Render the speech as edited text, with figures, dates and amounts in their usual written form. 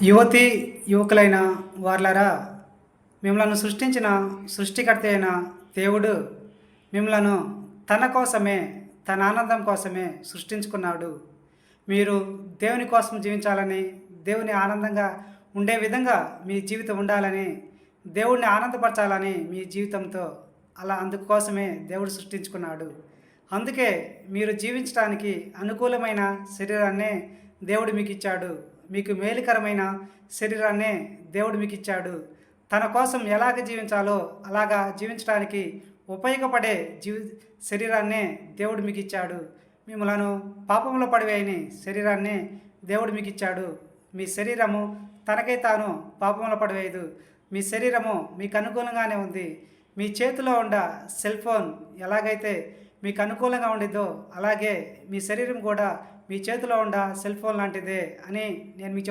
యువతి యువకులైన వార్లారా, మిమ్మలను సృష్టించిన సృష్టికర్త అయిన దేవుడు మిమ్మలను తన కోసమే, తన ఆనందం కోసమే సృష్టించుకున్నాడు. మీరు దేవుని కోసం జీవించాలని, దేవుని ఆనందంగా ఉండే విధంగా మీ జీవితం ఉండాలని, దేవుడిని ఆనందపరచాలని మీ జీవితంతో అందుకోసమే దేవుడు సృష్టించుకున్నాడు. అందుకే మీరు జీవించడానికి అనుకూలమైన శరీరాన్నే దేవుడు మీకిచ్చాడు. మీకు మేలుకరమైన శరీరాన్నే దేవుడు మీకిచ్చాడు. తన కోసం ఎలాగ జీవించాలో అలాగా జీవించడానికి ఉపయోగపడే శరీరాన్నే దేవుడు మీకిచ్చాడు. మిమ్మలను పాపంలో పడివేయని శరీరాన్నే దేవుడు మీకిచ్చాడు. మీ శరీరము తనకై తాను పాపంలో పడివేయదు. మీ శరీరము మీకు అనుకూలంగానే ఉంది. మీ చేతిలో ఉన్న సెల్ ఫోన్ ఎలాగైతే మీకు అనుకూలంగా ఉండిద్దో అలాగే మీ శరీరం కూడా మీ చేతిలో ఉన్న సెల్ ఫోన్ లాంటిదే అని నేను మీకు